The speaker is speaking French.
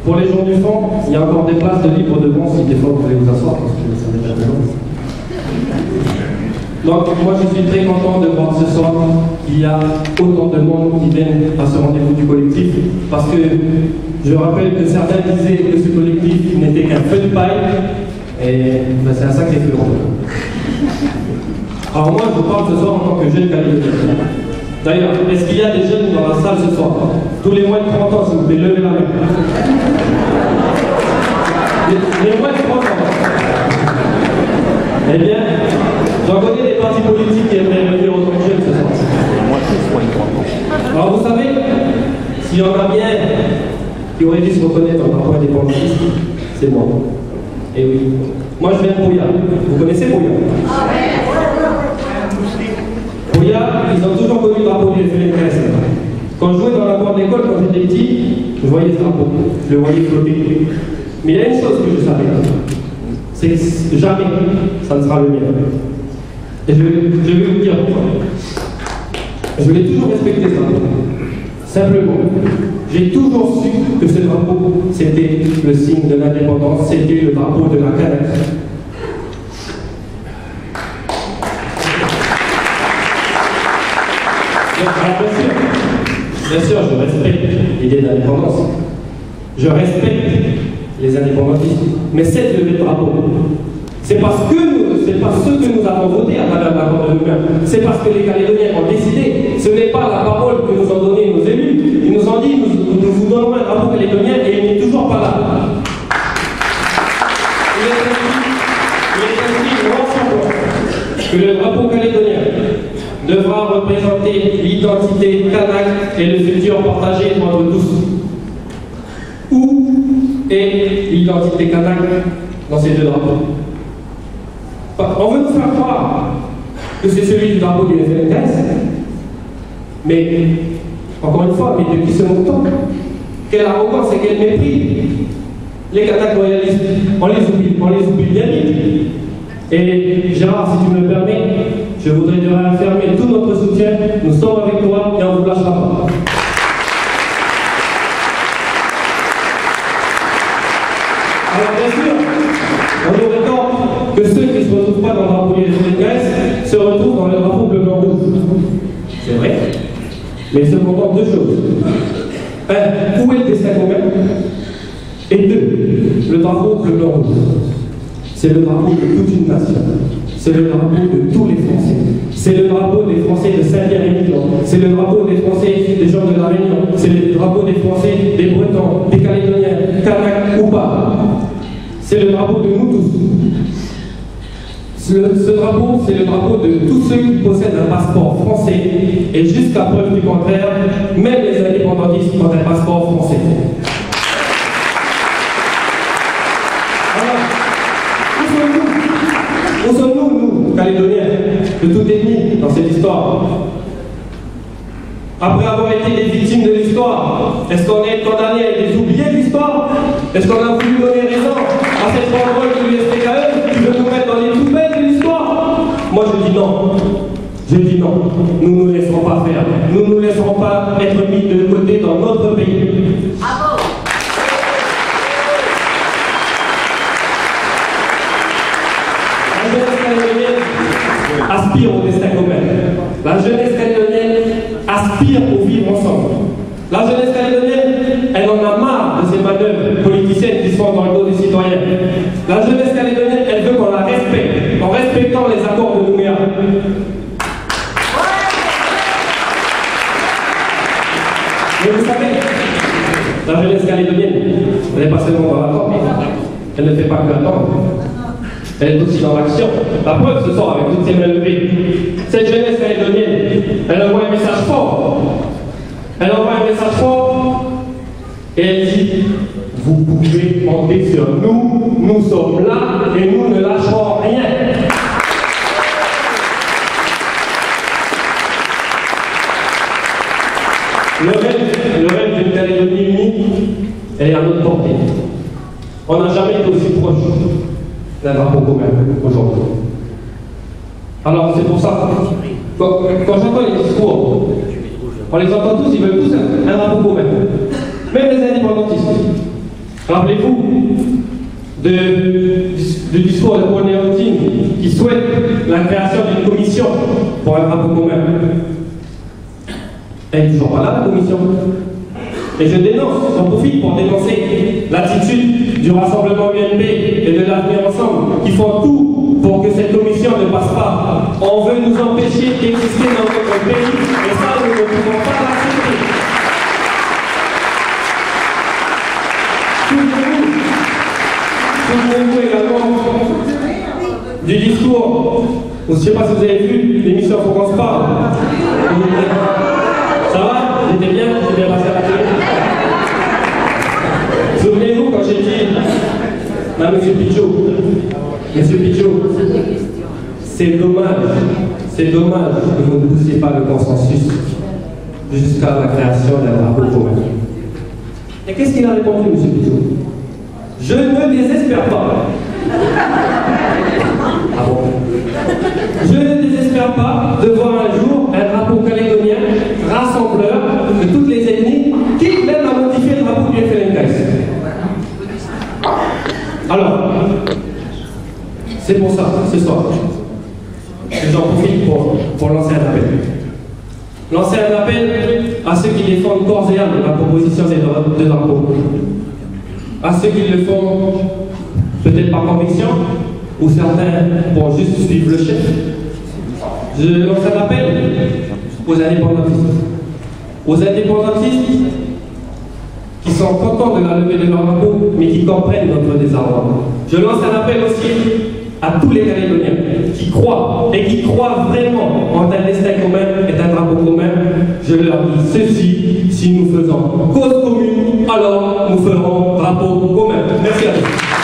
Pour les gens du fond, il y a encore des places de libre devant si des fois vous voulez vous asseoir parce que ça n'est pas très long. Donc moi je suis très content de voir ce soir qu'il y a autant de monde qui viennent à ce rendez-vous du collectif parce que je rappelle que certains disaient que ce collectif n'était qu'un feu de paille et ben, c'est un sacré feu. Alors moi je vous parle ce soir en tant que jeune calédonien. D'ailleurs, est-ce qu'il y a des jeunes dans la salle ce soir? Tous les moins de 30 ans, s'il vous plaît, levez la main. Les moins de 30 ans. Eh bien, j'en connais des partis politiques qui aimeraient venir autant de jeunes ce soir. Alors vous savez, s'il y en a bien qui auraient dû se reconnaître en rapport indépendantiste, c'est moi. Et oui. Moi je viens de Pouya. Vous connaissez Pouya? Pouya, ils ont toujours connu le drapeau du FLNKS. Quand je jouais dans la cour d'école, quand j'étais petit, je voyais ce drapeau. Je le voyais flotter. Mais il y a une chose que je savais. C'est que jamais ça ne sera le mien. Et je vais vous dire pourquoi. Je l'ai toujours respecté ce drapeau. Simplement, j'ai toujours su que ce drapeau, c'était le signe de l'indépendance, c'était le drapeau de la Canada. Bien sûr, je respecte l'idée d'indépendance. Je respecte les indépendantistes. Mais cette levée de drapeau, c'est parce que ce que nous avons voté à travers l'accord de Nouméa. C'est parce que les Calédoniens ont décidé. Ce n'est pas la parole que nous ont donnée nos élus. Ils nous ont dit, nous vous donnerons un drapeau calédonien et il n'est toujours pas là. Il est inscrit noir sur blanc que le drapeau calédonien devra représenter l'identité kanak et le futur partagé entre tous. Où est l'identité kanak dans ces deux drapeaux? On veut nous faire croire que c'est celui du drapeau du FLNKS, mais encore une fois, mais depuis ce montant, quelle arrogance et quel mépris! Les Kanaks royalistes, on les oublie bien vite. Et Gérard, si tu me le permets, je voudrais te réaffirmer tout notre soutien. Nous sommes avec toi et on ne vous lâchera pas. Alors bien sûr, on aurait tort que ceux qui ne se retrouvent pas dans le drapeau du FLNKS se retrouvent dans le drapeau bleu blanc rouge. C'est vrai. Mais ils se contentent de deux choses. Un, où est le destin commun? Et deux, le drapeau bleu blanc rouge. C'est le drapeau de toute une nation. C'est le drapeau de tous les Français. C'est le drapeau des Français de Saint-Pierre-et-Miquelon. C'est le drapeau des Français des gens de la Réunion. C'est le drapeau des Français des Bretons, des Calédoniens, Kanaks ou pas. C'est le drapeau de nous tous. Ce drapeau, c'est le drapeau de tous ceux qui possèdent un passeport français. Et jusqu'à preuve du contraire, même les indépendantistes ont un passeport français. Où sommes-nous, nous, Calédoniens, de toute ethnie, dans cette histoire? Après avoir été des victimes de l'histoire, est-ce qu'on est condamné à être des oubliés de l'histoire? Est-ce qu'on a voulu donner raison à cette banderole de l'USPKE qui veut nous mettre dans les poubelles de l'histoire? Moi je dis non. Je dis non. Nous ne nous laisserons pas faire. Nous ne nous laisserons pas être mis de côté dans notre pays. Bravo. Aspire au destin commun. La jeunesse calédonienne aspire au vivre ensemble. La jeunesse calédonienne, elle en a marre de ces manœuvres politiciennes qui se font dans le dos des citoyens. La jeunesse calédonienne, elle veut qu'on la respecte, en respectant les accords de Nouméa. Mais vous savez, la jeunesse calédonienne, elle n'est pas seulement dans l'attente, elle ne fait pas que l'attendre. Elle est aussi dans l'action. La preuve ce soir avec toutes ces mains levées. Cette jeunesse calédonienne, elle envoie un message fort. Elle envoie un message fort et elle dit, vous pouvez compter sur nous, nous sommes là et nous ne lâcherons rien. Le rêve d'une Calédonie unie, elle est à notre portée. On n'a jamais été aussi proche d'un drapeau commun aujourd'hui. Alors c'est pour ça, quand j'entends les discours, on les entend tous, ils veulent tous un drapeau commun. Même les indépendantistes. Rappelez-vous du discours de Paul Néotine qui souhaite la création d'une commission pour un drapeau commun. Elle n'est toujours pas là, la commission. Et je dénonce, j'en profite pour dénoncer l'attitude du Rassemblement UNP et de l'Avenir Ensemble qui font tout pour que cette commission ne passe pas. On veut nous empêcher d'exister dans notre pays et ça, nous ne pouvons pas l'accepter. Souvenez-vous également du discours, je ne sais pas si vous avez vu l'émission Faut qu'on se parle. Ça va? J'étais bien passé à la télé. Souvenez-vous quand j'ai dit à M. Pichot, c'est dommage que vous ne poussiez pas le consensus jusqu'à la création d'un drapeau commun. Et qu'est-ce qu'il a répondu, M. Pichot? Je ne me désespère pas. Ah bon? Je ne désespère pas de voir un jour un drapeau calédonien rassembleur de toutes les ethnies, quitte même à modifier le drapeau du FLNKS. Alors, c'est pour ça, ce soir, que j'en profite pour lancer un appel. Lancer un appel à ceux qui défendent corps et âme la proposition de drapeau. À ceux qui le font peut-être par conviction, ou certains pour juste suivre le chef. Je lance un appel aux indépendantistes. Aux indépendantistes qui sont contents de la levée de leur drapeau, mais qui comprennent notre désarroi. Je lance un appel aussi à tous les Calédoniens qui croient, et qui croient vraiment en un destin commun et un drapeau commun. Je leur dis ceci: si nous faisons cause commune, alors nous ferons drapeau commun. Merci à tous.